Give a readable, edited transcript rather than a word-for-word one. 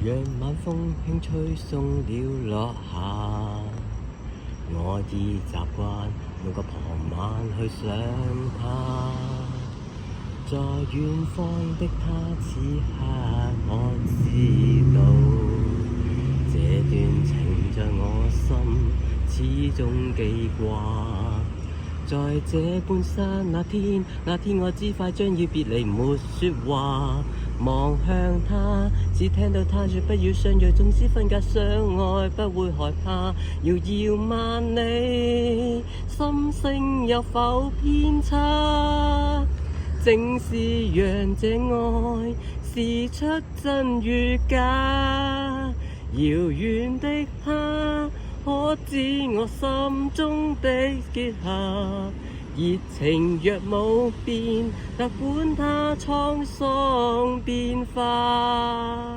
讓晚風輕吹送了落霞，我已習慣每個傍晚去想他，在遠方的他此刻我知道，這段情在我心始終記掛。在這半山那天我知快將要別離，沒說話，望向他，只聽到他說不要相約，縱使分隔相愛不會害怕，遙遙萬里，心聲有否偏差？正是讓這愛試出真與假，遙遠的他可知我心中的結痂，熱情若冇變，但管它滄桑變化。